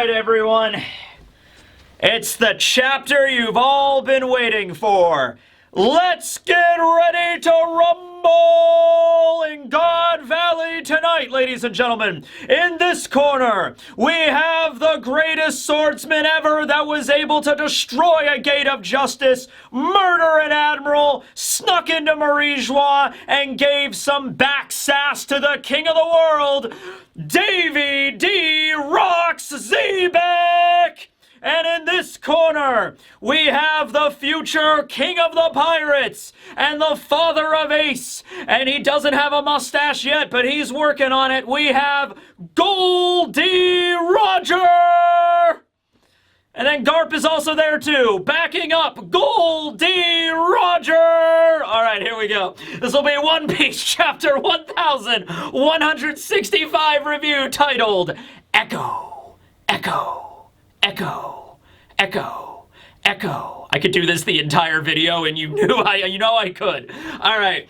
right, everyone. It's the chapter you've all been waiting for. Let's get ready to rumble in God Valley tonight, ladies and gentlemen. In this corner, we have the greatest swordsman ever that was able to destroy a gate of justice, murder an admiral, snuck into Marie-Joie, and gave some back sass to the king of the world, Davy D. Rocks Zebek. And in this corner, we have the future king of the pirates and the father of Ace. And he doesn't have a mustache yet, but he's working on it. We have Goldie Roger. And then Garp is also there too, backing up Goldie Roger. All right, here we go. This will be One Piece chapter 1165 review titled Echo, Echo, Echo, Echo, Echo. I could do this the entire video, and you know I could. All right,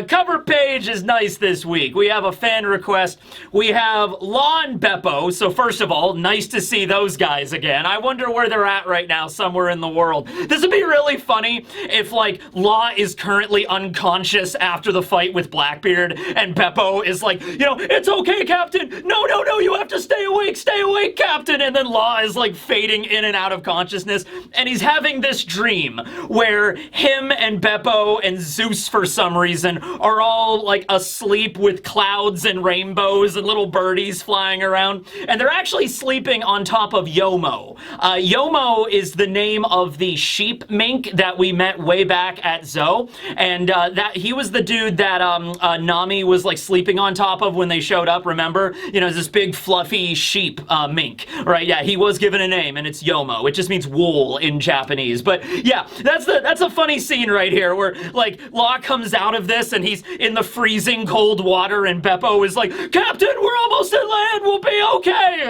cover page is nice this week. We have a fan request. We have Law and Beppo. So first of all, nice to see those guys again. I wonder where they're at right now, somewhere in the world. This would be really funny if, like, Law is currently unconscious after the fight with Blackbeard, and Beppo is like, you know, it's okay, Captain. No, you have to stay awake, Captain. And then Law is like fading in and out of consciousness, and he's having this dream where him and Beppo and Zeus, for some reason, are all like asleep with clouds and rainbows and little birdies flying around, and they're actually sleeping on top of Yomo. Yomo is the name of the sheep mink that we met way back at Zoe, and that he was the dude that Nami was like sleeping on top of when they showed up, remember? You know, this big fluffy sheep mink, right? Yeah, he was given a name, and it's Yomo. It just means wool in Japanese. But yeah, that's a funny scene right here where like Law comes out of this and he's in the freezing cold water, and Beppo is like, Captain, we're almost at land, we'll be okay.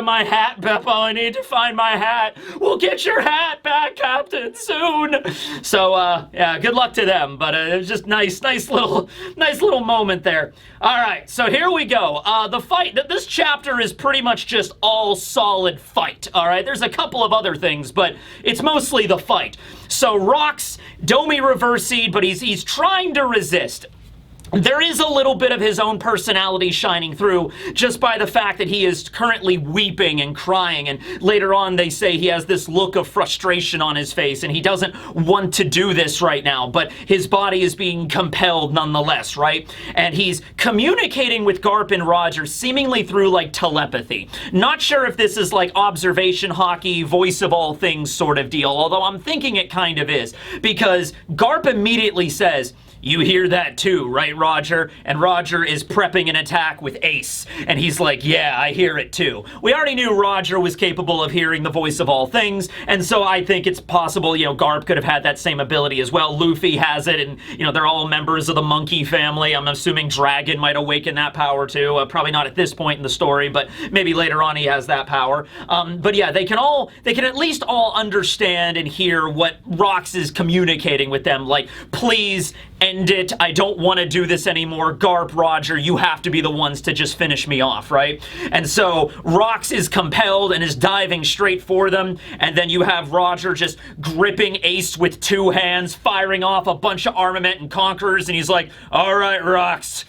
My hat, Beppo, I need to find my hat. We'll get your hat back, Captain, soon. So yeah, good luck to them, but it was just nice little moment there. All right, so here we go. The fight, this chapter is pretty much just all solid fight, all right? There's a couple of other things, but it's mostly the fight. So Rox, Domi reversied, but he's trying to resist. There is a little bit of his own personality shining through just by the fact that he is currently weeping and crying, and later on they say he has this look of frustration on his face and he doesn't want to do this right now, but his body is being compelled nonetheless, right? And he's communicating with Garp and Roger seemingly through like telepathy. Not sure if this is like observation hockey, voice of all things sort of deal, although I'm thinking it kind of is, because Garp immediately says, "You hear that too, right, Roger?" And Roger is prepping an attack with Ace. And he's like, "Yeah, I hear it too." We already knew Roger was capable of hearing the voice of all things, and so I think it's possible, you know, Garp could have had that same ability as well. Luffy has it, and, you know, they're all members of the monkey family. I'm assuming Dragon might awaken that power too. Probably not at this point in the story, but maybe later on he has that power. But yeah, they can at least all understand and hear what Rox is communicating with them. Like, please end it. I don't want to do this anymore. Garp, Roger, you have to be the ones to just finish me off, right? And so Rox is compelled and is diving straight for them. And then you have Roger just gripping Ace with two hands, firing off a bunch of armament and conquerors. And he's like, "All right, Rox,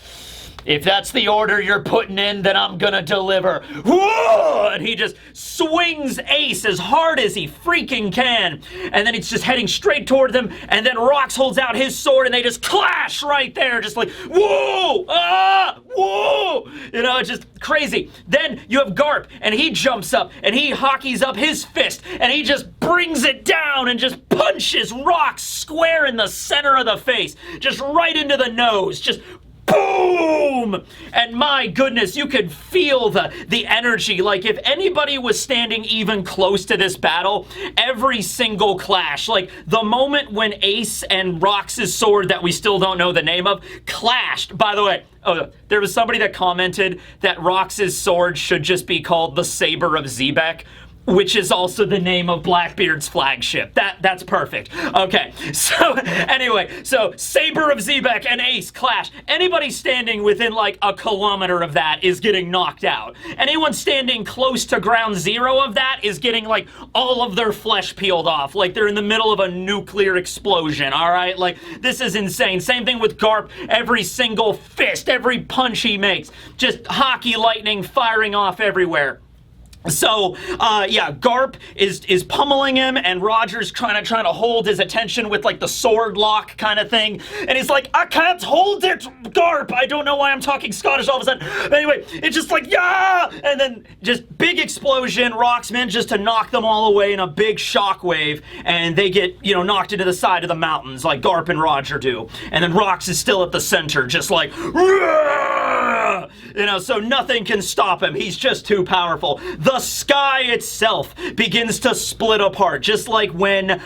if that's the order you're putting in, then I'm gonna deliver." Whoa! And he just swings Ace as hard as he freaking can. And then he's just heading straight toward them. And then Rox holds out his sword and they just clash right there. Just like, whoa! Ah! Whoa! You know, it's just crazy. Then you have Garp and he jumps up and he hockeys up his fist and he just brings it down and just punches Rox square in the center of the face. Just right into the nose. Just boom! And my goodness, you could feel the energy. Like, if anybody was standing even close to this battle, every single clash, like the moment when Ace and Rox's sword that we still don't know the name of clashed. By the way, there was somebody that commented that Rox's sword should just be called the Saber of Zebek. which is also the name of Blackbeard's flagship. That's perfect. Okay, so anyway, so Saber of Zebek and Ace clash. Anybody standing within like a kilometer of that is getting knocked out. Anyone standing close to ground zero of that is getting like all of their flesh peeled off, like they're in the middle of a nuclear explosion, all right? Like, this is insane. Same thing with Garp. Every single fist, every punch he makes, just hockey lightning firing off everywhere. So, yeah, Garp is pummeling him, and Roger's trying to hold his attention with, like, the sword lock kind of thing. And he's like, I can't hold it, Garp! I don't know why I'm talking Scottish all of a sudden. But anyway, it's just like, yeah! And then just big explosion, Rox manages to knock them all away in a big shockwave, and they get, you know, knocked into the side of the mountains like Garp and Roger do. And then Rox is still at the center, just like, Rrrr! You know, so nothing can stop him. He's just too powerful. The sky itself begins to split apart, just like when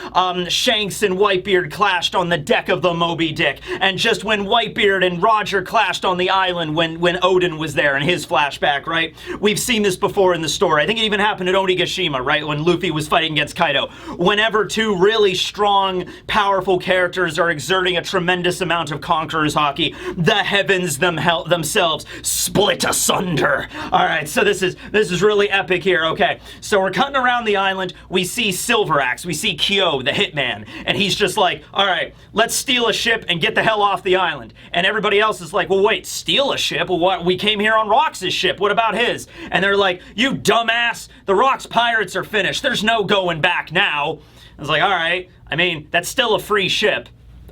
Shanks and Whitebeard clashed on the deck of the Moby Dick, and just when Whitebeard and Roger clashed on the island when Odin was there in his flashback, right? We've seen this before in the story. I think it even happened at Onigashima, right? When Luffy was fighting against Kaido. Whenever two really strong, powerful characters are exerting a tremendous amount of conqueror's hockey, the heavens themselves split asunder. All right, so this is really epic here. Okay, so we're cutting around the island. We see Silveraxe. We see Kyo, the hitman, and he's just like, all right, let's steal a ship and get the hell off the island. And everybody else is like, well, wait, steal a ship? Well, what? We came here on Rox's ship. What about his? And they're like, you dumbass, the Rox pirates are finished. There's no going back now. I was like, all right, I mean, that's still a free ship.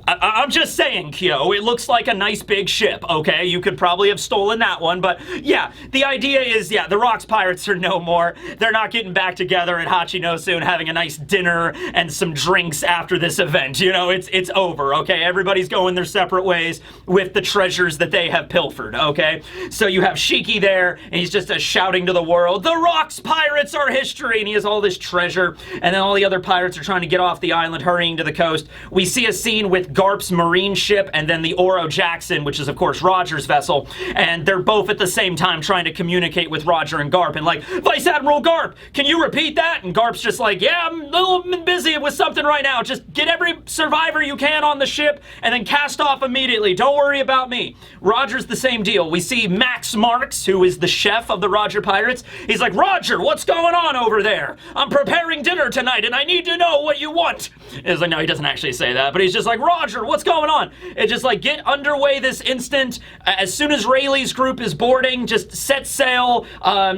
I'm just saying, Kyo, it looks like a nice big ship, okay? You could probably have stolen that one, but yeah, the idea is, yeah, the Rox pirates are no more. They're not getting back together at Hachinosu and having a nice dinner and some drinks after this event. You know, it's over, okay? Everybody's going their separate ways with the treasures that they have pilfered, okay? So you have Shiki there, and he's just shouting to the world, the Rox pirates are history, and he has all this treasure, and then all the other pirates are trying to get off the island, hurrying to the coast. We see a scene with Garp's marine ship and then the Oro Jackson, which is of course Roger's vessel, and they're both at the same time trying to communicate with Roger and Garp, and like, Vice Admiral Garp, can you repeat that? And Garp's just like, yeah, I'm a little busy with something right now. Just get every survivor you can on the ship and then cast off immediately. Don't worry about me. Roger's the same deal. We see Max Marks, who is the chef of the Roger Pirates. He's like, Roger, what's going on over there? I'm preparing dinner tonight and I need to know what you want. It's like, no, he doesn't actually say that, but he's just like, Roger, what's going on? It's just like, get underway this instant. As soon as Rayleigh's group is boarding, just set sail.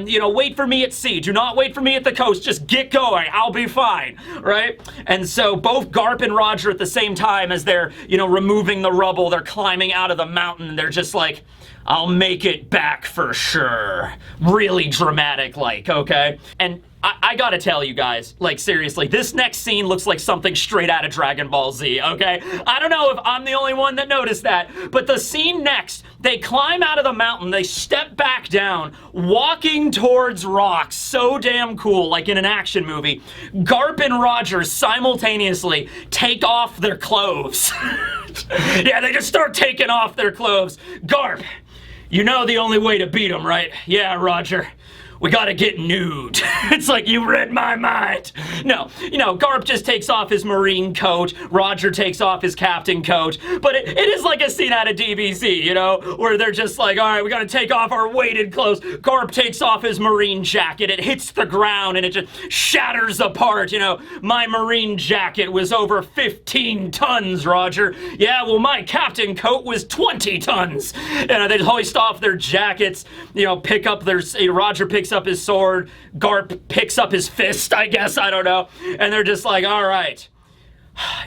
You know, wait for me at sea. Do not wait for me at the coast. Just get going. I'll be fine, right? And so both Garp and Roger at the same time, as they're, you know, removing the rubble, they're climbing out of the mountain. They're just like, I'll make it back for sure. Really dramatic, like, okay? And I gotta tell you guys, like, seriously, this next scene looks like something straight out of Dragon Ball Z, okay? I don't know if I'm the only one that noticed that, but the scene next, they climb out of the mountain, they step back down, walking towards rocks, so damn cool, like in an action movie. Garp and Roger simultaneously take off their clothes. Yeah, they just start taking off their clothes. Garp, you know the only way to beat them, right? Yeah, Roger. We gotta get nude. It's like, you read my mind. No, you know, Garp just takes off his marine coat, Roger takes off his captain coat, but it is like a scene out of DBZ, you know, where they're just like, all right, we gotta take off our weighted clothes. Garp takes off his marine jacket, it hits the ground and it just shatters apart, you know. My marine jacket was over 15 tons, Roger. Yeah, well, my captain coat was 20 tons. You know, they hoist off their jackets, you know, pick up their, Roger picks up his sword, Garp picks up his fist, I guess, I don't know, and they're just like, all right,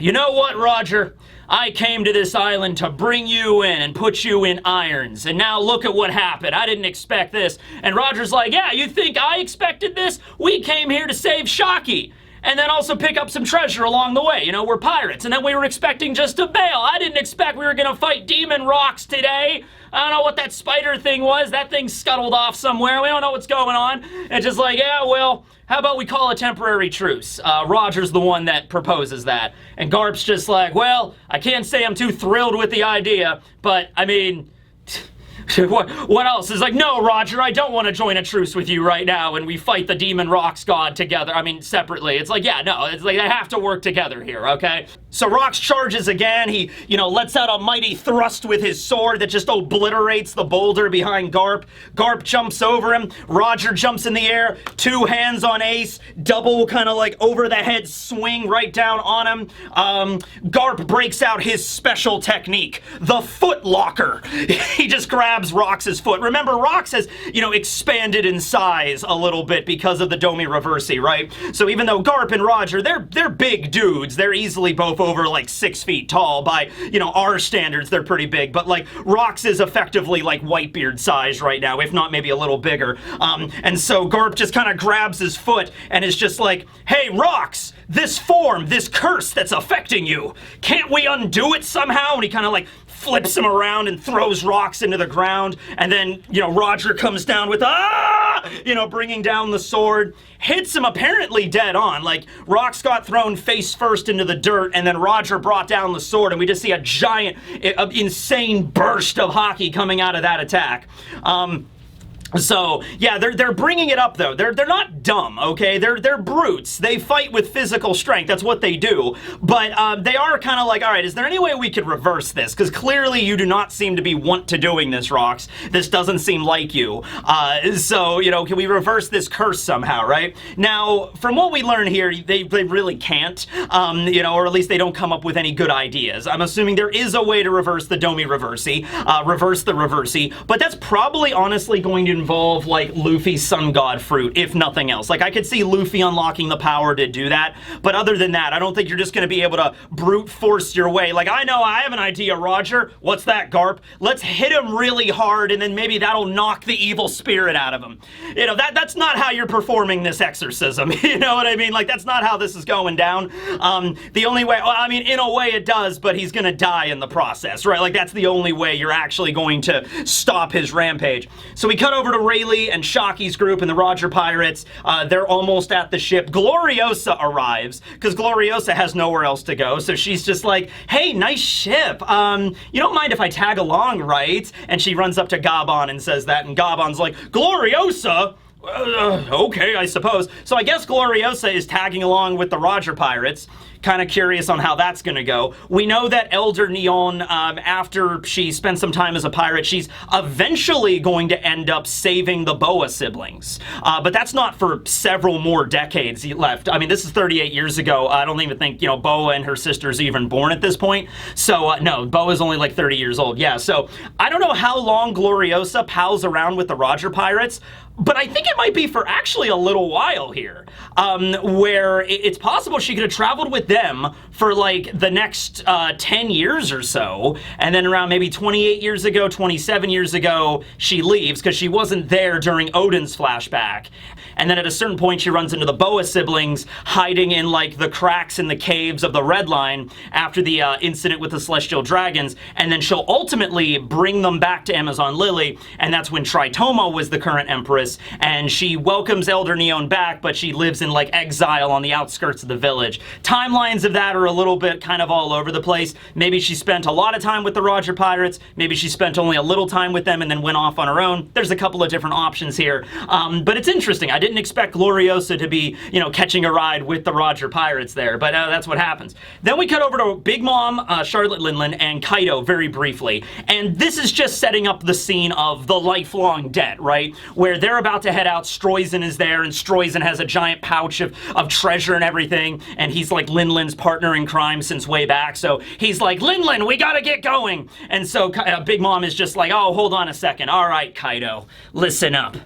you know what, Roger? I came to this island to bring you in and put you in irons, and now look at what happened. I didn't expect this. And Roger's like, yeah, you think I expected this? We came here to save Shaki. And then also pick up some treasure along the way. You know, we're pirates. And then we were expecting just to bail. I didn't expect we were gonna fight demon rocks today. I don't know what that spider thing was. That thing scuttled off somewhere. We don't know what's going on. It's just like, yeah, well, how about we call a temporary truce? Roger's the one that proposes that. And Garp's just like, well, I can't say I'm too thrilled with the idea, but I mean, What else? Is like, no, Roger, I don't want to join a truce with you right now, and we fight the demon Rox god together. I mean, separately. It's like, yeah, no, it's like they have to work together here, okay? So Rox charges again. He, lets out a mighty thrust with his sword that just obliterates the boulder behind Garp. Garp jumps over him. Roger jumps in the air, 2 hands on Ace, double kind of like over the head swing right down on him. Garp breaks out his special technique, the foot locker. He just grabs Rox's foot. Remember, Rox has, expanded in size a little bit because of the Domi Reversi, right? So even though Garp and Roger, they're big dudes. They're easily both over like 6 feet tall by, our standards. They're pretty big, but like Rox is effectively like Whitebeard size right now, if not maybe a little bigger. And so Garp just kind of grabs his foot and is just like, hey, Rox, this form, this curse that's affecting you, can't we undo it somehow? And he kind of like flips him around and throws Rox into the ground, and then, Roger comes down with, bringing down the sword, hits him apparently dead on. Like, Rox got thrown face first into the dirt, and then Roger brought down the sword, and we just see a giant, insane burst of hockey coming out of that attack. So, yeah, they're bringing it up, though. They're not dumb, okay? They're brutes. They fight with physical strength. That's what they do. But they are kind of like, all right, is there any way we could reverse this? Because clearly you do not seem to be want to doing this, Rox. This doesn't seem like you. So, can we reverse this curse somehow, right? Now, from what we learn here, they really can't, or at least they don't come up with any good ideas. I'm assuming there is a way to reverse the Domi Reversi, reverse the Reversi, but that's probably honestly going to involve like Luffy's Sun God fruit, if nothing else. Like, I could see Luffy unlocking the power to do that, but other than that, I don't think you're just going to be able to brute force your way. Like, I know, I have an idea, Roger. What's that, Garp? Let's hit him really hard, and then maybe that'll knock the evil spirit out of him. That's not how you're performing this exorcism. You know what I mean? Like, that's not how this is going down. The only way, well, I mean, in a way it does, but he's going to die in the process, right? Like, that's the only way you're actually going to stop his rampage. So we cut over to Rayleigh and Shocky's group and the Roger Pirates. They're almost at the ship. Gloriosa arrives, because Gloriosa has nowhere else to go, so she's just like, hey, nice ship. You don't mind if I tag along, right? And she runs up to Gabon and says that, and Gabon's like, Gloriosa? Okay, I suppose. So I guess Gloriosa is tagging along with the Roger Pirates. Kind of curious on how that's going to go. We know that Elder Neon, after she spent some time as a pirate, she's eventually going to end up saving the Boa siblings. But that's not for several more decades left. I mean, this is 38 years ago. I don't even think, Boa and her sister's even born at this point. So, no, Boa's only like 30 years old. Yeah, so I don't know how long Gloriosa pals around with the Roger Pirates, but I think it might be for actually a little while here, where it's possible she could have traveled with them for like the next 10 years or so, and then around maybe 28 years ago, 27 years ago, she leaves because she wasn't there during Odin's flashback. And then at a certain point, she runs into the Boa siblings hiding in like the cracks in the caves of the Red Line after the incident with the Celestial Dragons, and then she'll ultimately bring them back to Amazon Lily, and that's when Tritoma was the current Empress, and she welcomes Elder Neon back, but she lives in like exile on the outskirts of the village. Timelines of that are a little bit kind of all over the place. Maybe she spent a lot of time with the Roger Pirates, maybe she spent only a little time with them and then went off on her own. There's a couple of different options here, but it's interesting. I didn't expect Gloriosa to be, catching a ride with the Roger Pirates there, but that's what happens. Then we cut over to Big Mom, Charlotte Linlin, and Kaido very briefly, and this is just setting up the scene of the lifelong debt, right? Where they're about to head out, Stroizen is there, and Stroizen has a giant pouch of treasure and everything, and he's like Linlin's partner in crime since way back, so he's like, Linlin, we gotta get going! And so Big Mom is just like, oh, hold on a second. All right, Kaido, listen up.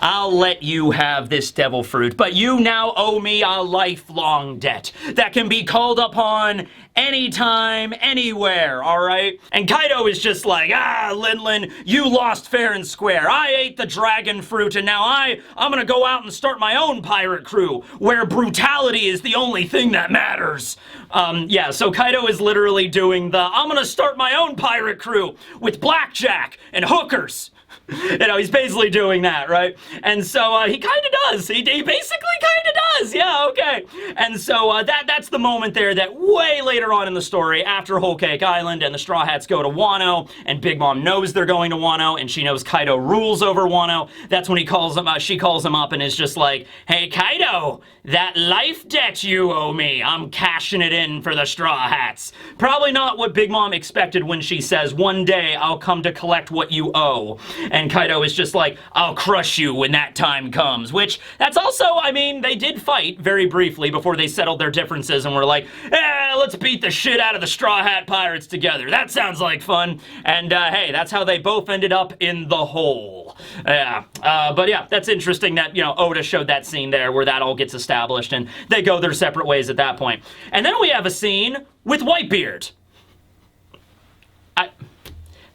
I'll let you have this devil fruit, but you now owe me a lifelong debt that can be called upon anytime, anywhere, all right? And Kaido is just like, Linlin, you lost fair and square. I ate the dragon fruit, and now I'm gonna go out and start my own pirate crew, where brutality is the only thing that matters. Yeah, so Kaido is literally doing the, I'm gonna start my own pirate crew with blackjack and hookers. He's basically doing that, right? And so he kind of does. He basically kind of was, yeah, okay. And so that's the moment there that way later on in the story, after Whole Cake Island and the Straw Hats go to Wano, and Big Mom knows they're going to Wano, and she knows Kaido rules over Wano, that's when she calls him up and is just like, hey, Kaido, that life debt you owe me, I'm cashing it in for the Straw Hats. Probably not what Big Mom expected when she says, one day I'll come to collect what you owe. And Kaido is just like, I'll crush you when that time comes. Which, that's also, I mean, they did fight very briefly before they settled their differences and were like, let's beat the shit out of the Straw Hat Pirates together. That sounds like fun. And hey, that's how they both ended up in the hole. Yeah, but yeah, that's interesting that, you know, Oda showed that scene there where that all gets established and they go their separate ways at that point. And then we have a scene with Whitebeard.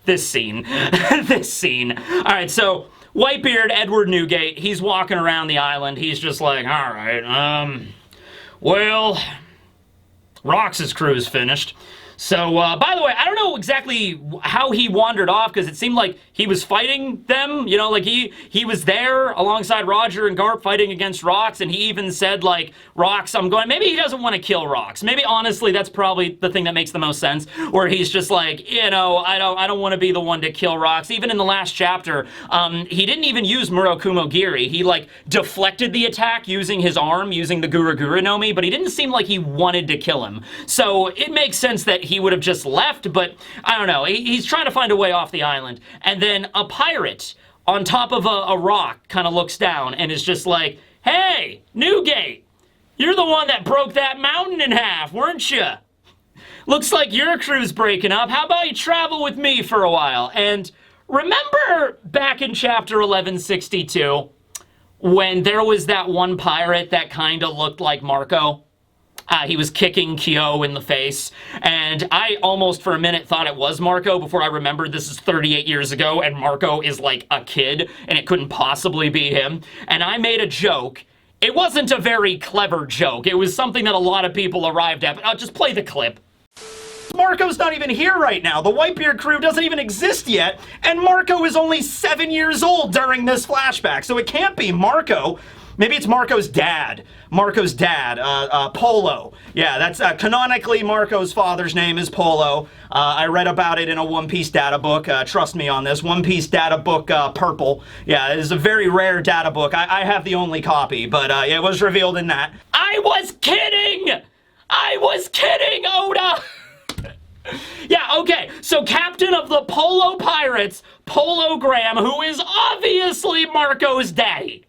This scene. All right, so Whitebeard, Edward Newgate, he's walking around the island. He's just like, all right, well, Rox's crew is finished. So, by the way, I don't know exactly how he wandered off, because it seemed like he was fighting them, you know, like he was there alongside Roger and Garp fighting against Rox, and he even said, like, Rox, maybe he doesn't want to kill Rox. Maybe, honestly, that's probably the thing that makes the most sense, where he's just like, you know, I don't want to be the one to kill Rox. Even in the last chapter, he didn't even use Murakumo Giri. He, like, deflected the attack using his arm, using the Gura Gura no Mi, but he didn't seem like he wanted to kill him. So, it makes sense that he would have just left, but I don't know. He's trying to find a way off the island. And then a pirate on top of a rock kind of looks down and is just like, hey, Newgate, you're the one that broke that mountain in half, weren't you? Looks like your crew's breaking up. How about you travel with me for a while? And remember back in chapter 1162 when there was that one pirate that kind of looked like Marco? He was kicking Kyo in the face, and I almost for a minute thought it was Marco before I remembered this is 38 years ago, and Marco is like a kid, and it couldn't possibly be him. And I made a joke. It wasn't a very clever joke. It was something that a lot of people arrived at, but I'll just play the clip. Marco's not even here right now. The Whitebeard crew doesn't even exist yet, and Marco is only 7 years old during this flashback, so it can't be Marco. Maybe it's Marco's dad. Polo. Yeah, that's canonically Marco's father's name is Polo. I read about it in a One Piece data book. Trust me on this. One Piece data book purple. Yeah, it is a very rare data book. I have the only copy, but it was revealed in that. I was kidding, Oda! Yeah, okay, so captain of the Polo Pirates, Polo Graham, who is obviously Marco's daddy.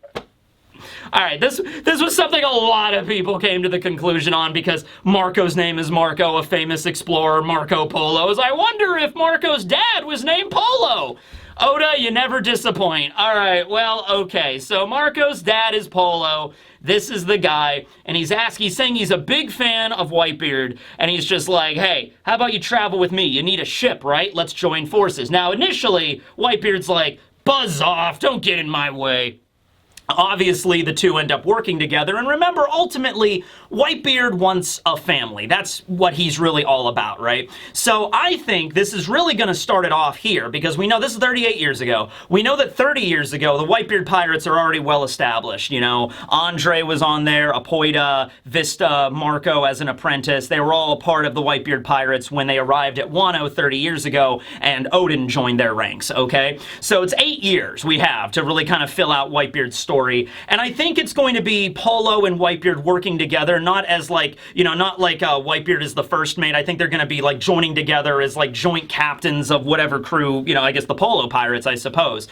Alright, this was something a lot of people came to the conclusion on because Marco's name is Marco, a famous explorer, Marco Polo. I wonder if Marco's dad was named Polo. Oda, you never disappoint. Alright, well, okay, so Marco's dad is Polo. This is the guy, and he's saying he's a big fan of Whitebeard, and he's just like, hey, how about you travel with me? You need a ship, right? Let's join forces. Now, initially, Whitebeard's like, buzz off, don't get in my way. Obviously, the two end up working together, and remember, ultimately, Whitebeard wants a family. That's what he's really all about, right? So I think this is really going to start it off here, because we know this is 38 years ago. We know that 30 years ago, the Whitebeard Pirates are already well established, you know. Andre was on there, Apoida, Vista, Marco as an apprentice. They were all a part of the Whitebeard Pirates when they arrived at Wano 30 years ago, and Odin joined their ranks, okay? So it's 8 years we have to really kind of fill out Whitebeard's story. And I think it's going to be Polo and Whitebeard working together, not as like, you know, not like Whitebeard is the first mate. I think they're going to be like joining together as like joint captains of whatever crew, you know, I guess the Polo Pirates, I suppose.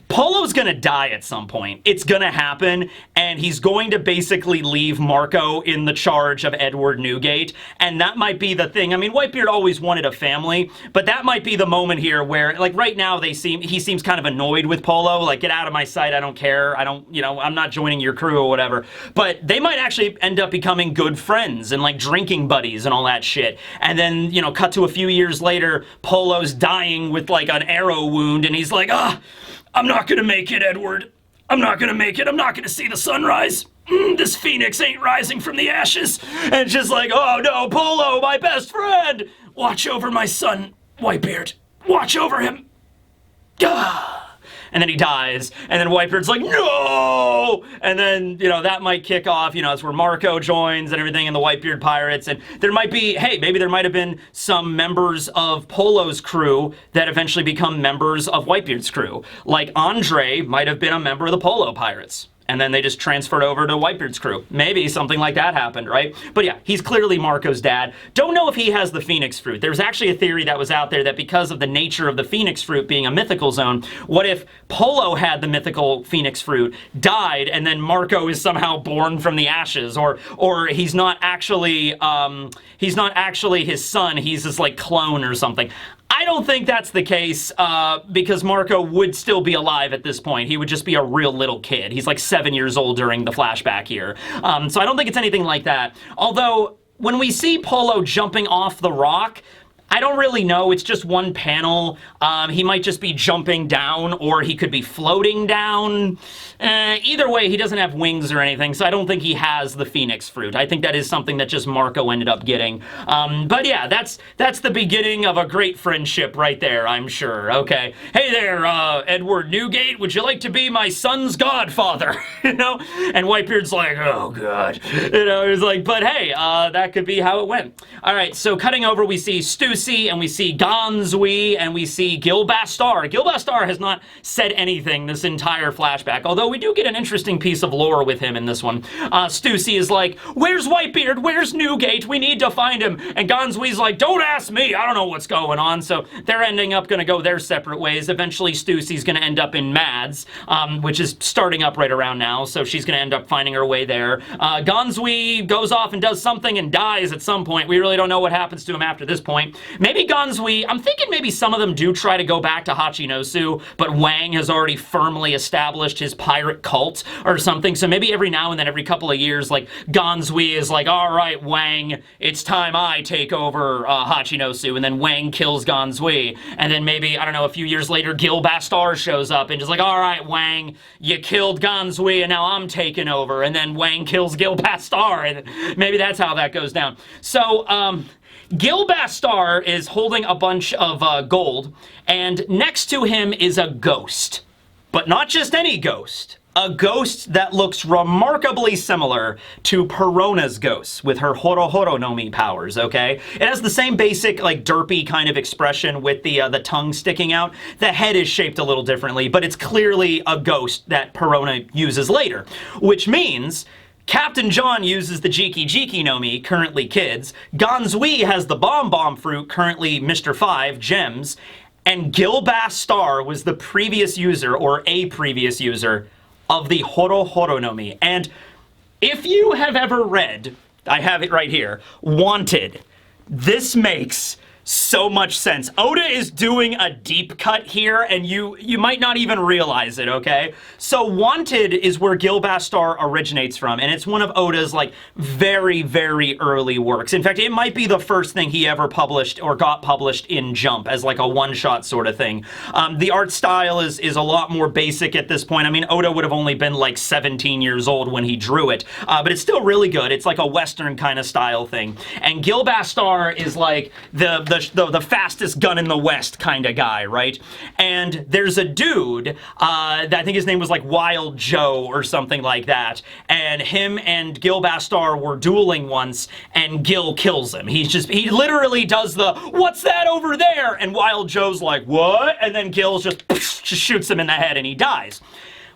Polo's gonna die at some point. It's gonna happen, and he's going to basically leave Marco in the charge of Edward Newgate, and that might be the thing. I mean, Whitebeard always wanted a family, but that might be the moment here where, like, right now he seems kind of annoyed with Polo, like, get out of my sight, I don't care, I'm not joining your crew or whatever. But they might actually end up becoming good friends and, like, drinking buddies and all that shit. And then, you know, cut to a few years later, Polo's dying with, like, an arrow wound, and he's like, I'm not gonna make it, Edward. I'm not gonna make it. I'm not gonna see the sunrise. This phoenix ain't rising from the ashes. And it's just like, oh no, Polo, my best friend. Watch over my son, Whitebeard. Watch over him. and then he dies, and then Whitebeard's like, no! And then, you know, that might kick off, you know, it's where Marco joins and everything, and the Whitebeard pirates, and there might be, hey, maybe there might have been some members of Polo's crew that eventually become members of Whitebeard's crew. Like Andre might have been a member of the Polo pirates, and then they just transferred over to Whitebeard's crew. Maybe something like that happened, right? But yeah, he's clearly Marco's dad. Don't know if he has the Phoenix Fruit. There's actually a theory that was out there that because of the nature of the Phoenix Fruit being a mythical zone, what if Polo had the mythical Phoenix Fruit, died, and then Marco is somehow born from the ashes, or he's not actually his son, he's this like clone or something. I don't think that's the case, because Marco would still be alive at this point. He would just be a real little kid. He's like 7 years old during the flashback here. So I don't think it's anything like that. Although, when we see Polo jumping off the rock, I don't really know. It's just one panel. He might just be jumping down, or he could be floating down. Either way, he doesn't have wings or anything, so I don't think he has the Phoenix Fruit. I think that is something that just Marco ended up getting. But yeah, that's the beginning of a great friendship right there, I'm sure. Okay. Hey there, Edward Newgate, would you like to be my son's godfather? You know? And Whitebeard's like, oh god. You know, he's like, but hey, that could be how it went. All right, so cutting over, we see Stussy, and we see Gonzui, and we see Gil Bastar. Gil Bastar has not said anything this entire flashback, although we do get an interesting piece of lore with him in this one. Stussy is like, where's Whitebeard? Where's Newgate? We need to find him. And Gonzui's like, don't ask me. I don't know what's going on. So they're ending up going to go their separate ways. Eventually, Stussy's going to end up in Mads, which is starting up right around now, so she's going to end up finding her way there. Gonzui goes off and does something and dies at some point. We really don't know what happens to him after this point. Maybe Gonzui, I'm thinking maybe some of them do try to go back to Hachinosu, but Wang has already firmly established his pirate cult or something, so maybe every now and then, every couple of years, like, Gonzui is like, all right, Wang, it's time I take over Hachinosu, and then Wang kills Gonzui, and then maybe, I don't know, a few years later, Gil Bastar shows up and just like, all right, Wang, you killed Gonzui, and now I'm taking over, and then Wang kills Gil Bastar, and maybe that's how that goes down. So, Gil Bastar is holding a bunch of gold, and next to him is a ghost. But not just any ghost. A ghost that looks remarkably similar to Perona's ghost with her Horo Horo no Mi powers, okay? It has the same basic, like, derpy kind of expression with the tongue sticking out. The head is shaped a little differently, but it's clearly a ghost that Perona uses later, which means Captain John uses the Jiki Jiki no Mi, currently Kids. Gonzui has the Bomb Bomb Fruit, currently Mr. 5, Gems. And Gil Bastar was the previous user, or a previous user, of the Horo Horo no Mi. And if you have ever read, I have it right here, Wanted, this makes so much sense. Oda is doing a deep cut here, and you might not even realize it, okay? So Wanted is where Gil Bastar originates from, and it's one of Oda's, like, very, very early works. In fact, it might be the first thing he ever published or got published in Jump as, like, a one-shot sort of thing. The art style is a lot more basic at this point. I mean, Oda would have only been, like, 17 years old when he drew it, but it's still really good. It's like a Western kind of style thing. And Gil Bastar is, like, the fastest gun in the West kind of guy, right? And there's a dude, I think his name was like Wild Joe or something like that, and him and Gil Bastar were dueling once, and Gil kills him. He literally does the, what's that over there? And Wild Joe's like, what? And then Gil just shoots him in the head and he dies.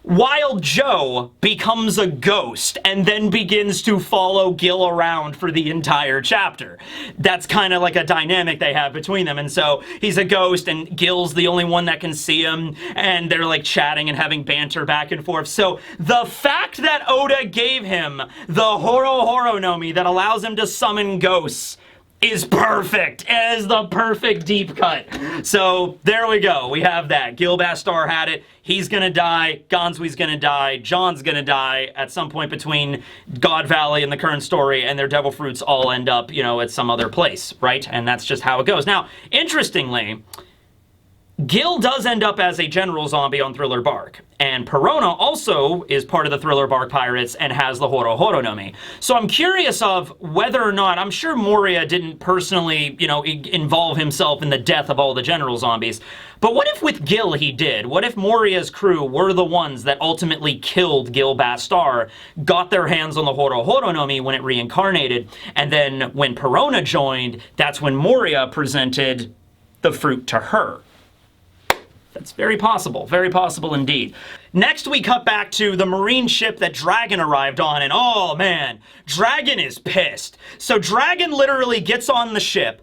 Wild Joe becomes a ghost and then begins to follow Gil around for the entire chapter. That's kind of like a dynamic they have between them. And so he's a ghost and Gil's the only one that can see him, and they're like chatting and having banter back and forth. So the fact that Oda gave him the Horo Horo no Mi that allows him to summon ghosts is perfect. It is the perfect deep cut. So there we go. We have that. Gil Bastar had it. He's gonna die. Gonzui's gonna die. John's gonna die at some point between God Valley and the current story, and their devil fruits all end up, you know, at some other place, right? And that's just how it goes. Now, interestingly, Gil does end up as a general zombie on Thriller Bark, and Perona also is part of the Thriller Bark Pirates and has the Horo Horo no Mi. So I'm curious of whether or not, I'm sure Moria didn't personally, you know, involve himself in the death of all the general zombies, But what if with Gil he did? What if Moria's crew were the ones that ultimately killed Gil Bastar, got their hands on the Horo Horo no Mi when it reincarnated, and then when Perona joined, that's when Moria presented the fruit to her? That's very possible indeed. Next, we cut back to the Marine ship that Dragon arrived on, and oh man, Dragon is pissed. So Dragon literally gets on the ship.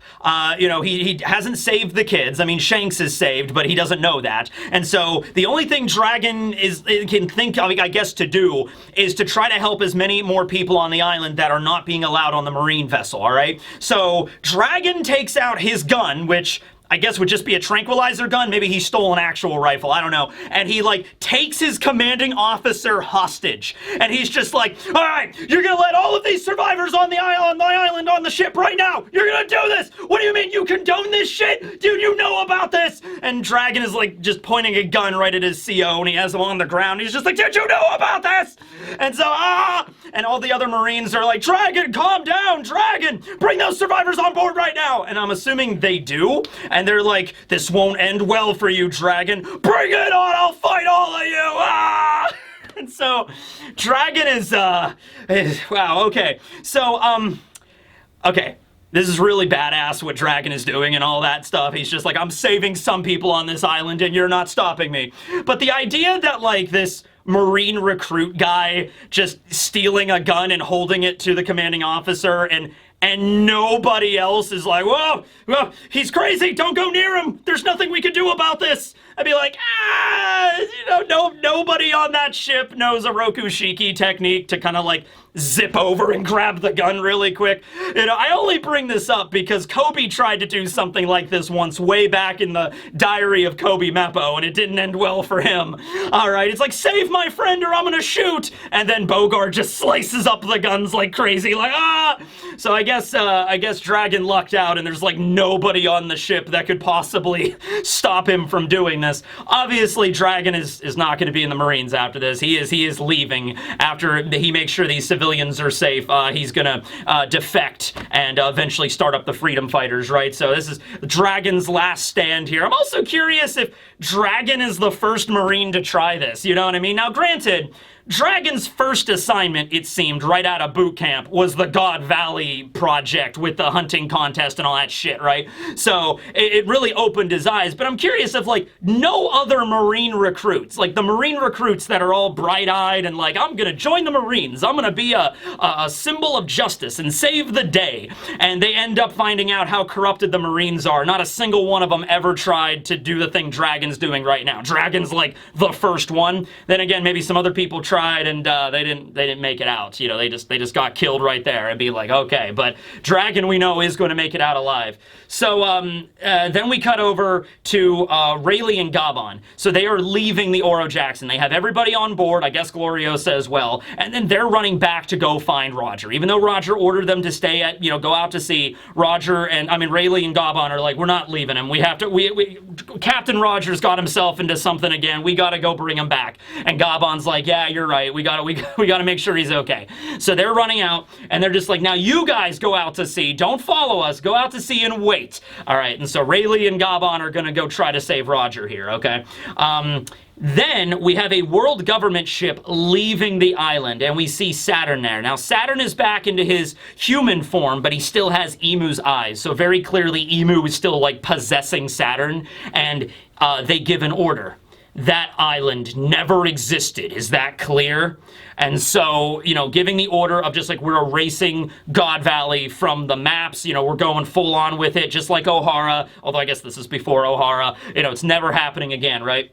You know, he hasn't saved the kids. I mean, Shanks is saved, but he doesn't know that. And so the only thing Dragon can think of, I guess, to do is to try to help as many more people on the island that are not being allowed on the Marine vessel, all right? So Dragon takes out his gun, which I guess would just be a tranquilizer gun. Maybe he stole an actual rifle. I don't know. And he, like, takes his commanding officer hostage. And he's just like, all right, you're going to let all of these survivors on the island on the ship right now. You're going to do this. What do you mean you condone this shit? Dude, you know about this? And Dragon is, like, just pointing a gun right at his CO, and he has him on the ground. He's just like, did you know about this? And so, and all the other Marines are like, Dragon, calm down, Dragon. Bring those survivors on board right now. And I'm assuming they do. And they're like, this won't end well for you, Dragon. Bring it on, I'll fight all of you! And so, Dragon is wow, okay. So, okay. This is really badass what Dragon is doing and all that stuff. He's just like, I'm saving some people on this island and you're not stopping me. But the idea that, like, this Marine recruit guy just stealing a gun and holding it to the commanding officer and nobody else is like, whoa, he's crazy, don't go near him, there's nothing we can do about this. I'd be like, you know, nobody on that ship knows a Rokushiki technique to kind of like zip over and grab the gun really quick. You know, I only bring this up because Kobe tried to do something like this once way back in the Diary of Kobe Meppo, and it didn't end well for him. All right, it's like, save my friend or I'm gonna shoot, and then Bogart just slices up the guns like crazy, like, So I guess Dragon lucked out, and there's like nobody on the ship that could possibly stop him from doing this. Obviously, Dragon is not going to be in the Marines after this. He is leaving after he makes sure these civilians are safe. He's going to defect and eventually start up the Freedom Fighters, right? So this is Dragon's last stand here. I'm also curious if Dragon is the first Marine to try this. You know what I mean? Now, granted, Dragon's first assignment, it seemed, right out of boot camp, was the God Valley project with the hunting contest and all that shit, right? So it really opened his eyes, but I'm curious if, like, no other Marine recruits, like the Marine recruits that are all bright-eyed and like, I'm gonna join the Marines, I'm gonna be a symbol of justice and save the day, and they end up finding out how corrupted the Marines are. Not a single one of them ever tried to do the thing Dragon's doing right now. Dragon's like the first one. Then again, maybe some other people tried and they didn't make it out. You know, they just got killed right there and be like, okay, but Dragon we know is going to make it out alive. So then we cut over to Rayleigh and Gabon. So they are leaving the Oro Jackson. They have everybody on board, I guess Gloriosa as well, and then they're running back to go find Roger. Even though Roger ordered them to stay at, you know, go out to sea, Rayleigh and Gabon are like, we're not leaving him. We have to, Captain Roger's got himself into something again. We got to go bring him back. And Gabon's like, yeah, you're right. We gotta make sure he's okay. So they're running out, and they're just like, now you guys go out to sea. Don't follow us. Go out to sea and wait. All right, and so Rayleigh and Gabon are gonna go try to save Roger here, okay? Then we have a world government ship leaving the island, and we see Saturn there. Now, Saturn is back into his human form, but he still has Emu's eyes. So very clearly, Emu is still, like, possessing Saturn, and they give an order. That island never existed. Is that clear? And so, you know, giving the order of just like we're erasing God Valley from the maps, you know, we're going full on with it, just like O'Hara, although I guess this is before O'Hara, you know, it's never happening again, right?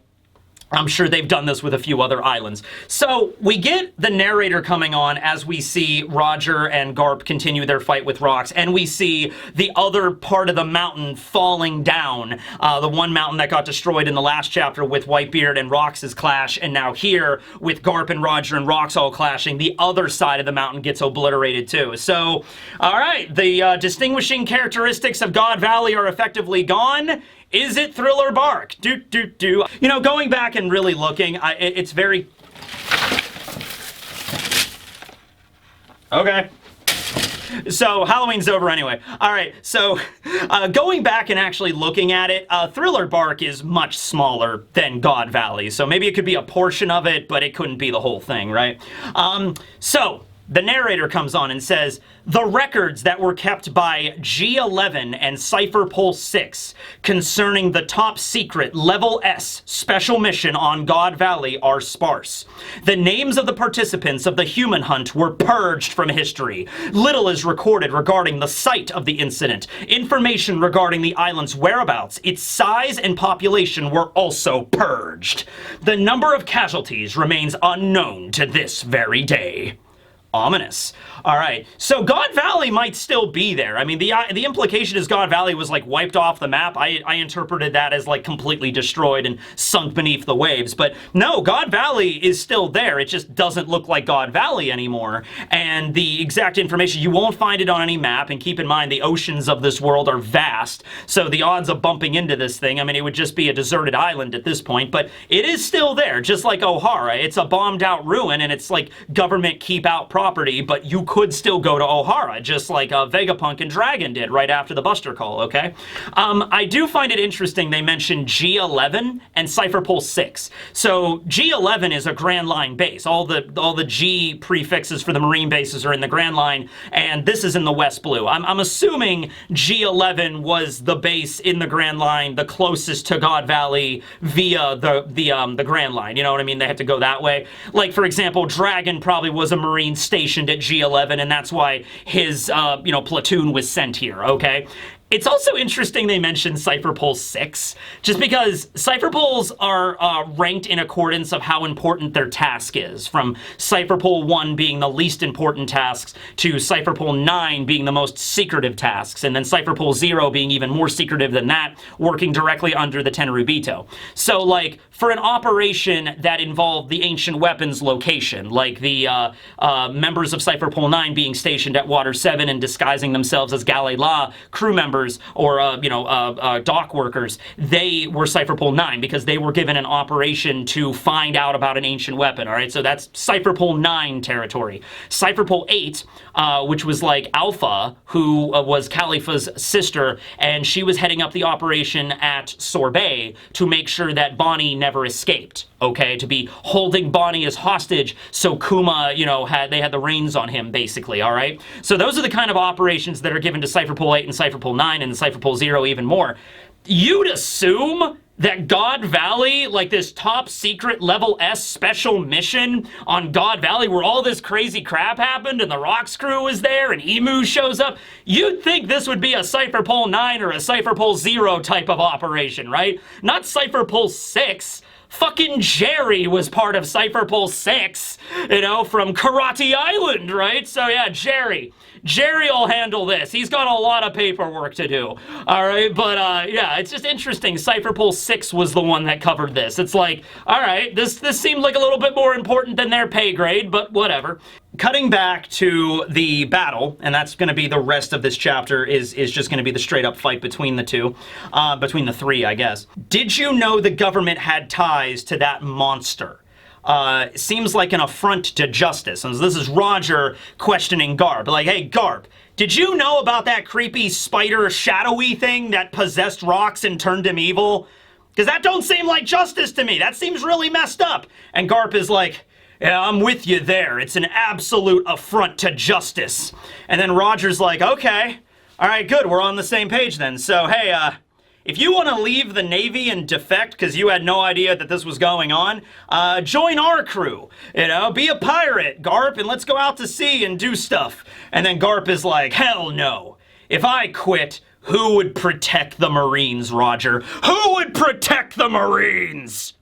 I'm sure they've done this with a few other islands. So we get the narrator coming on as we see Roger and Garp continue their fight with Rox, and we see the other part of the mountain falling down. The one mountain that got destroyed in the last chapter with Whitebeard and Rox's clash, and now here with Garp and Roger and Rox all clashing, the other side of the mountain gets obliterated too. So, all right, the distinguishing characteristics of God Valley are effectively gone. Is it Thriller Bark? You know, going back and really looking, it's very... Okay. So Halloween's over anyway. All right, so going back and actually looking at it, Thriller Bark is much smaller than God Valley, so maybe it could be a portion of it, but it couldn't be the whole thing, right? So the narrator comes on and says, the records that were kept by G11 and Cypher Pulse 6 concerning the top secret Level S special mission on God Valley are sparse. The names of the participants of the human hunt were purged from history. Little is recorded regarding the site of the incident. Information regarding the island's whereabouts, its size and population were also purged. The number of casualties remains unknown to this very day. Ominous. All right, so God Valley might still be there. I mean, the implication is God Valley was like wiped off the map. I interpreted that as like completely destroyed and sunk beneath the waves. But no, God Valley is still there. It just doesn't look like God Valley anymore. And the exact information, you won't find it on any map. And keep in mind, the oceans of this world are vast. So the odds of bumping into this thing, I mean, it would just be a deserted island at this point. But it is still there, just like O'Hara. It's a bombed out ruin, and it's like government keep out property, but you could still go to O'Hara, just like Vegapunk and Dragon did right after the Buster Call, okay? I do find it interesting they mentioned G11 and Cypher Pulse 6. So G11 is a Grand Line base. All the G prefixes for the Marine bases are in the Grand Line, and this is in the West Blue. I'm assuming G11 was the base in the Grand Line, the closest to God Valley via the Grand Line. You know what I mean? They have to go that way. Like, for example, Dragon probably was a Marine stationed at G11, and that's why his, platoon was sent here, okay? It's also interesting they mentioned Cypher Pulse 6, just because Cypher Pulse are ranked in accordance of how important their task is, from Cypher Pulse 1 being the least important tasks to Cypher Pulse 9 being the most secretive tasks, and then Cypher Pulse 0 being even more secretive than that, working directly under the Tenryubito. So, like, for an operation that involved the ancient weapons location, like the members of Cypher Pulse 9 being stationed at Water 7 and disguising themselves as Galley La crew members, or dock workers, they were Cypher Pulse 9 because they were given an operation to find out about an ancient weapon. All right, so that's Cypher Pulse 9 territory. Cypher Pulse 8, which was like Alpha, who was Khalifa's sister, and she was heading up the operation at Sorbet to make sure that Bonnie never escaped. Okay, to be holding Bonnie as hostage, so Kuma, they had the reins on him, basically, all right? So those are the kind of operations that are given to Cypher Pulse 8 and Cypher Pulse 9 and Cypher Pulse 0 even more. You'd assume that God Valley, like this top secret level S special mission on God Valley where all this crazy crap happened and the Rocks crew was there and Emu shows up, you'd think this would be a Cypher Pulse 9 or a Cypher Pulse 0 type of operation, right? Not Cypher Pulse 6. Fucking Jerry was part of Cypher Pulse 6, from Karate Island, right? So yeah, Jerry will handle this. He's got a lot of paperwork to do, all right? But yeah, it's just interesting. Cypher Pulse 6 was the one that covered this. It's like, all right, this seemed like a little bit more important than their pay grade, but whatever. Cutting back to the battle, and that's going to be the rest of this chapter, is just going to be the straight up fight between the two, between the three, I guess. Did you know the government had ties to that monster? Seems like an affront to justice. And this is Roger questioning Garp. Like, hey, Garp, did you know about that creepy spider shadowy thing that possessed Rocks and turned him evil? Because that don't seem like justice to me. That seems really messed up. And Garp is like, yeah, I'm with you there. It's an absolute affront to justice. And then Roger's like, okay, all right, good. We're on the same page then. So, hey, if you want to leave the Navy and defect because you had no idea that this was going on, join our crew. Be a pirate, Garp, and let's go out to sea and do stuff. And then Garp is like, hell no. If I quit, who would protect the Marines, Roger? Who would protect the Marines?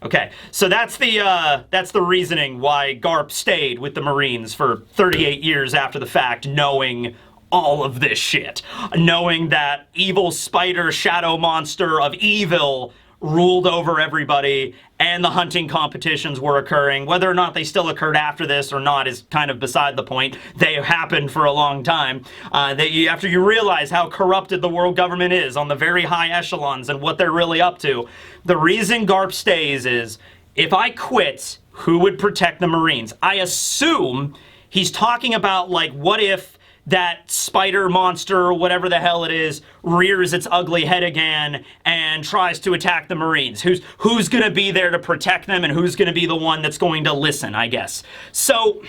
Okay, so that's the reasoning why Garp stayed with the Marines for 38 years after the fact, knowing all of this shit. Knowing that evil spider shadow monster of evil ruled over everybody, and the hunting competitions were occurring. Whether or not they still occurred after this or not is kind of beside the point. They happened for a long time. After you realize how corrupted the world government is on the very high echelons and what they're really up to, the reason Garp stays is, if I quit, who would protect the Marines? I assume he's talking about, like, what if that spider monster, or whatever the hell it is, rears its ugly head again and tries to attack the Marines. Who's gonna be there to protect them, and who's gonna be the one that's going to listen, I guess. So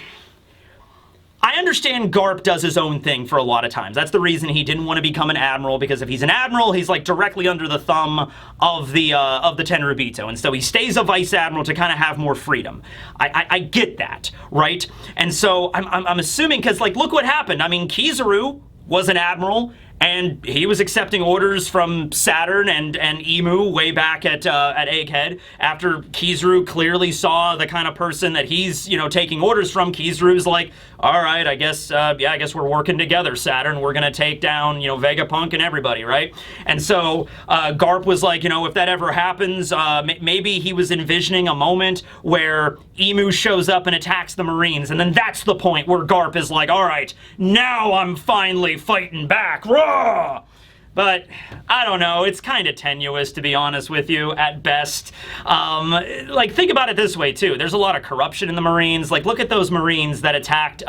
I understand Garp does his own thing for a lot of times. That's the reason he didn't want to become an admiral, because if he's an admiral, he's like directly under the thumb of the Tenryubito, and so he stays a vice admiral to kind of have more freedom. I get that, right? And so I'm assuming, because like look what happened. I mean, Kizaru was an admiral, and he was accepting orders from Saturn and Emu way back at Egghead. After Kizaru clearly saw the kind of person that he's, taking orders from, Kizaru's like, all right, I guess we're working together, Saturn. We're gonna take down, Vegapunk and everybody, right? And so Garp was like, if that ever happens, maybe he was envisioning a moment where Emu shows up and attacks the Marines, and then that's the point where Garp is like, all right, now I'm finally fighting back. Raw! But I don't know, it's kind of tenuous, to be honest with you, at best. Like, think about it this way, too. There's a lot of corruption in the Marines. Like, look at those Marines that attacked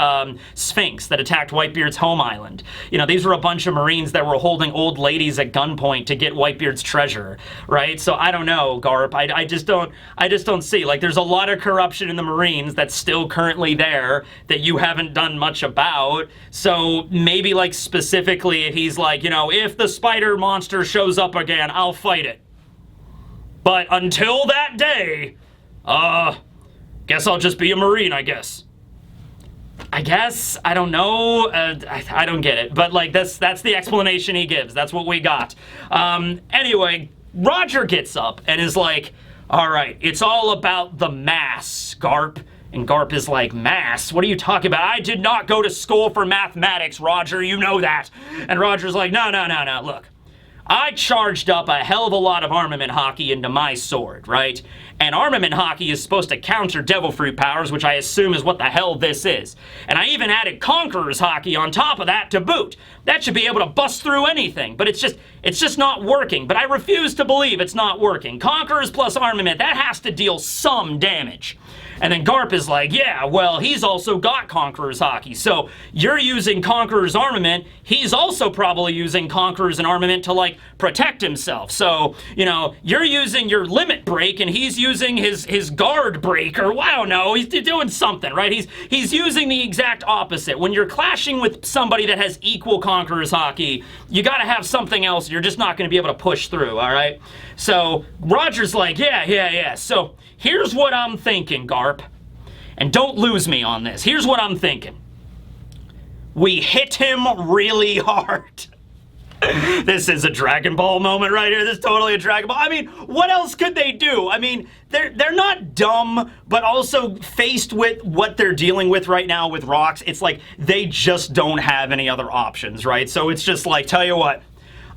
Sphinx, that attacked Whitebeard's home island. These were a bunch of Marines that were holding old ladies at gunpoint to get Whitebeard's treasure, right? So I don't know, Garp. I just don't see. Like, there's a lot of corruption in the Marines that's still currently there that you haven't done much about. So maybe, like, specifically, if he's like, if the spider monster shows up again, I'll fight it. But until that day, guess I'll just be a Marine, I guess. I don't know. I don't get it. But, like, that's the explanation he gives. That's what we got. Anyway, Roger gets up and is like, all right, it's all about the mass, Garp. And Garp is like, mass? What are you talking about? I did not go to school for mathematics, Roger. You know that. And Roger's like, no. Look, I charged up a hell of a lot of armament hockey into my sword, right? And armament hockey is supposed to counter devil fruit powers, which I assume is what the hell this is. And I even added conqueror's hockey on top of that to boot. That should be able to bust through anything, but it's just not working. But I refuse to believe it's not working. Conquerors plus armament, that has to deal some damage. And then Garp is like, yeah, well, he's also got Conqueror's hockey. So you're using Conqueror's armament. He's also probably using Conqueror's and armament to, like, protect himself. So, you're using your limit break and he's using his guard break, or wow, no, he's doing something, right? He's using the exact opposite. When you're clashing with somebody that has equal Conqueror's hockey, you got to have something else. You're just not going to be able to push through, all right? So Roger's like, yeah. So here's what I'm thinking, Garp. And don't lose me on this. Here's what I'm thinking. We hit him really hard. This is a Dragon Ball moment right here. This is totally a Dragon Ball. I mean, what else could they do? I mean, they're not dumb, but also faced with what they're dealing with right now with rocks, it's like they just don't have any other options, right? So it's just like, tell you what,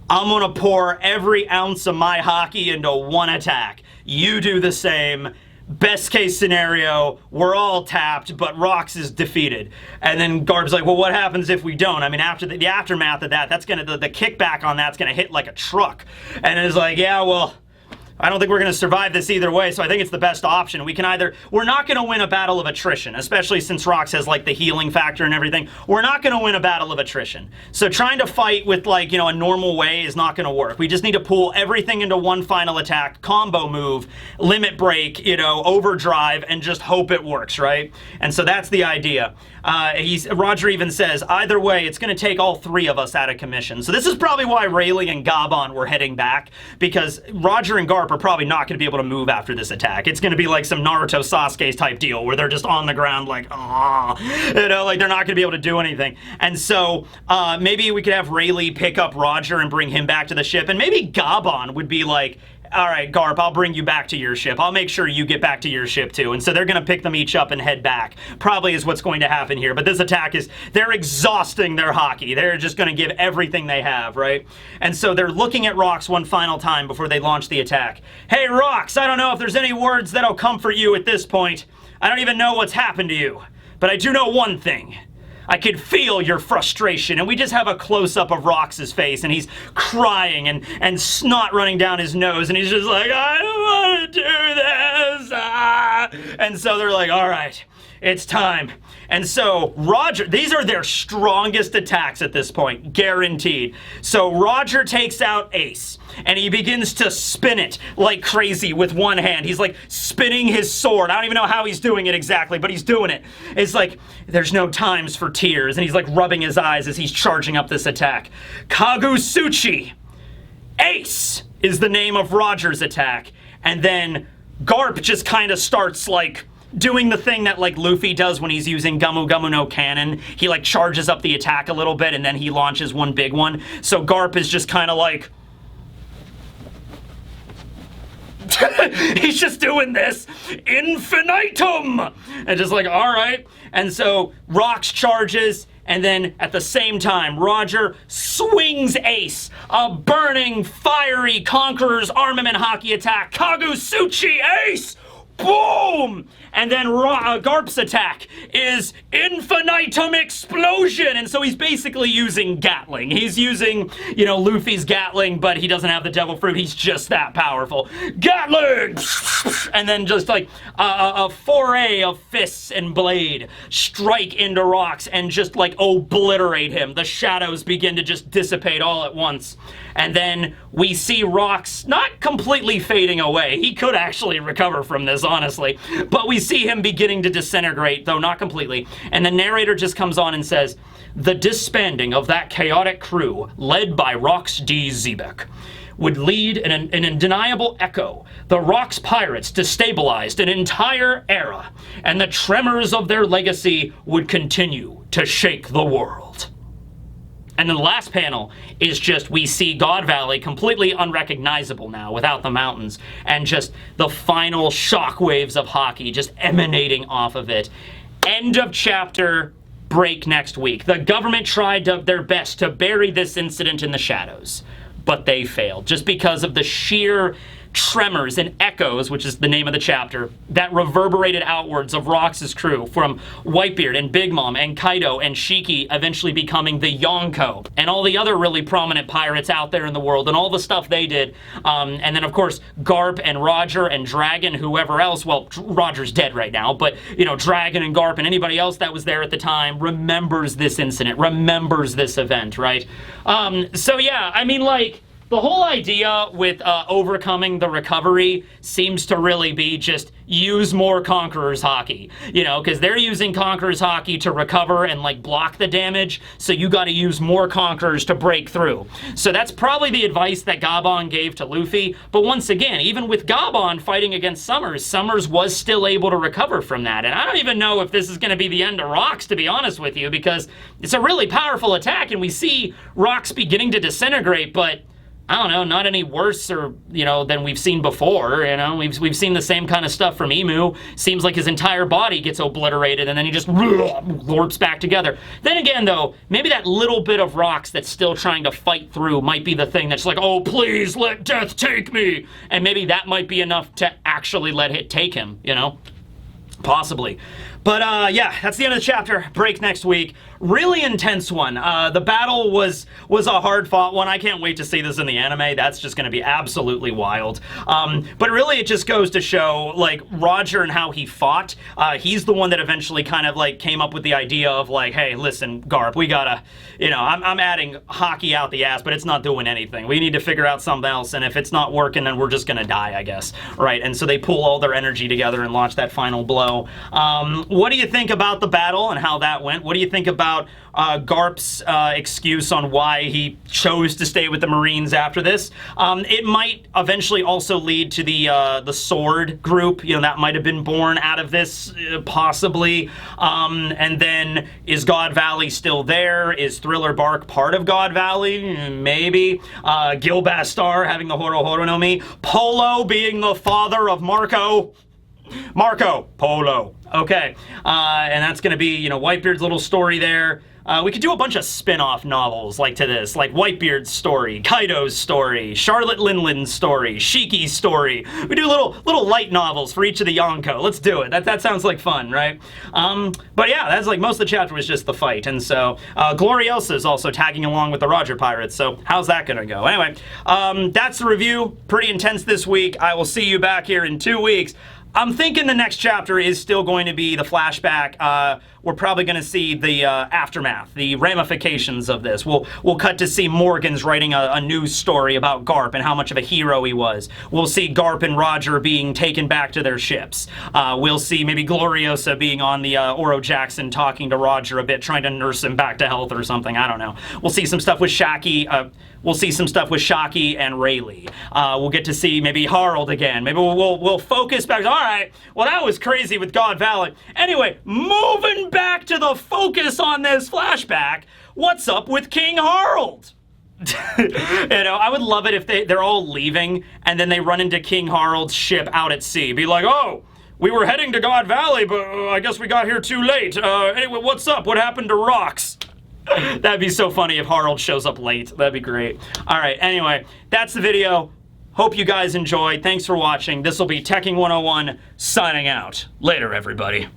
I'm gonna pour every ounce of my hockey into one attack. You do the same. Best case scenario, we're all tapped, but Rox is defeated. And then Garp's like, well, what happens if we don't? I mean, after the aftermath of that, that's gonna, the kickback on that's gonna hit like a truck. And it's like, yeah, well, I don't think we're going to survive this either way, so I think it's the best option. We're not going to win a battle of attrition, especially since Rox has, like, the healing factor and everything. We're not going to win a battle of attrition. So trying to fight with, like, a normal way is not going to work. We just need to pull everything into one final attack, combo move, limit break, overdrive, and just hope it works, right? And so that's the idea. Roger even says, either way, it's going to take all three of us out of commission. So this is probably why Rayleigh and Gabon were heading back, because Roger and Garp are probably not going to be able to move after this attack. It's going to be like some Naruto Sasuke type deal where they're just on the ground like, like they're not going to be able to do anything. And so maybe we could have Rayleigh pick up Roger and bring him back to the ship, and maybe Gabon would be like, all right, Garp, I'll bring you back to your ship. I'll make sure you get back to your ship too. And so they're going to pick them each up and head back. Probably is what's going to happen here. But this attack they're exhausting their hockey. They're just going to give everything they have, right? And so they're looking at Rox one final time before they launch the attack. Hey, Rox, I don't know if there's any words that'll comfort you at this point. I don't even know what's happened to you. But I do know one thing. I could feel your frustration. And we just have a close-up of Rox's face, and he's crying and snot running down his nose, and he's just like, I don't want to do this. And so they're like, all right, it's time. And so Roger, these are their strongest attacks at this point, guaranteed. So Roger takes out Ace, and he begins to spin it like crazy with one hand. He's like spinning his sword. I don't even know how he's doing it exactly, but he's doing it. It's like, there's no times for tears, and he's like rubbing his eyes as he's charging up this attack. Kagusuchi. Ace is the name of Roger's attack. And then Garp just kind of starts like doing the thing that like Luffy does when he's using Gumu Gumu no Cannon. He like charges up the attack a little bit and then he launches one big one. So Garp is just kind of like he's just doing this infinitum and just like, all right. And so Rocks charges, and then at the same time Roger swings Ace, a burning fiery Conqueror's armament hockey attack. Kagusuchi Ace, boom! And then Garp's attack is infinitum explosion. And so he's basically using Gatling. He's using, you know, Luffy's Gatling, but he doesn't have the Devil Fruit. He's just that powerful. Gatling! And then just like a foray of fists and blade strike into Rocks and just like obliterate him. The shadows begin to just dissipate all at once. And then we see Rocks not completely fading away. He could actually recover from this, honestly. But we see him beginning to disintegrate, though not completely. And the narrator just comes on and says, the disbanding of that chaotic crew, led by Rocks D. Zebek, would lead in an undeniable echo. The Rocks pirates destabilized an entire era, and the tremors of their legacy would continue to shake the world. And then the last panel is just, we see God Valley completely unrecognizable now without the mountains, and just the final shockwaves of hockey just emanating off of it. End of chapter, break next week. The government tried their best to bury this incident in the shadows, but they failed just because of the sheer tremors and echoes, which is the name of the chapter, that reverberated outwards of Rocks' crew, from Whitebeard and Big Mom and Kaido and Shiki eventually becoming the Yonko, and all the other really prominent pirates out there in the world and all the stuff they did. And then of course Garp and Roger and Dragon, whoever else, well, Roger's dead right now, but you know, Dragon and Garp and anybody else that was there at the time remembers this incident, remembers this event, right? So yeah, I mean, like, the whole idea with overcoming the recovery seems to really be just use more Conqueror's hockey, you know, because they're using Conqueror's hockey to recover and like block the damage, so you got to use more Conquerors to break through. So that's probably the advice that Gabon gave to Luffy, but once again, even with Gabon fighting against Summers, Summers was still able to recover from that, and I don't even know if this is going to be the end of Rocks, to be honest with you, because it's a really powerful attack, and we see Rocks beginning to disintegrate, but I don't know, not any worse or, you know, than we've seen before, you know. We've seen the same kind of stuff from Emu. Seems like his entire body gets obliterated and then he just warps back together. Then again, though, maybe that little bit of Rocks that's still trying to fight through might be the thing that's like, oh, please let death take me. And maybe that might be enough to actually let it take him, you know. Possibly. But yeah, that's the end of the chapter. Break next week. Really intense one. The battle was a hard-fought one. I can't wait to see this in the anime. That's just going to be absolutely wild. But really, it just goes to show, like, Roger and how he fought. He's the one that eventually kind of, like, came up with the idea of, like, hey, listen, Garp, we gotta, you know, I'm adding hockey out the ass, but it's not doing anything. We need to figure out something else, and if it's not working, then we're just gonna die, I guess. Right? And so they pull all their energy together and launch that final blow. What do you think about the battle and how that went? What do you think about Garp's excuse on why he chose to stay with the Marines after this? It might eventually also lead to the Sword group. You know, that might have been born out of this, possibly. And then, is God Valley still there? Is Thriller Bark part of God Valley? Maybe. Gilbastar having the Horo Horo no Mi. Polo being the father of Marco Polo. Okay, and that's going to be, you know, Whitebeard's little story there. We could do a bunch of spin-off novels like to this, like Whitebeard's story, Kaido's story, Charlotte Linlin's story, Shiki's story. We do little light novels for each of the Yonko. Let's do it. That sounds like fun, right? But yeah, that's like most of the chapter was just the fight, and so Gloriosa is also tagging along with the Roger Pirates. So how's that gonna go? Anyway, that's the review. Pretty intense this week. I will see you back here in 2 weeks. I'm thinking the next chapter is still going to be the flashback. We're probably going to see the aftermath, the ramifications of this. We'll cut to see Morgan's writing a news story about Garp and how much of a hero he was. We'll see Garp and Roger being taken back to their ships. We'll see maybe Gloriosa being on the Oro Jackson talking to Roger a bit, trying to nurse him back to health or something. I don't know. We'll see some stuff with Shaki. We'll see some stuff with Shaki and Rayleigh. We'll get to see maybe Harold again. Maybe we'll focus back. All right, well, that was crazy with God Valley. Anyway, moving back to the focus on this flashback, what's up with King Harold? You know, I would love it if they're all leaving and then they run into King Harold's ship out at sea. Be like, oh, we were heading to God Valley, but I guess we got here too late. Anyway, what's up? What happened to Rocks? That'd be so funny if Harold shows up late. That'd be great. All right, anyway, that's the video. Hope you guys enjoyed. Thanks for watching. This will be Teching 101 signing out. Later, everybody.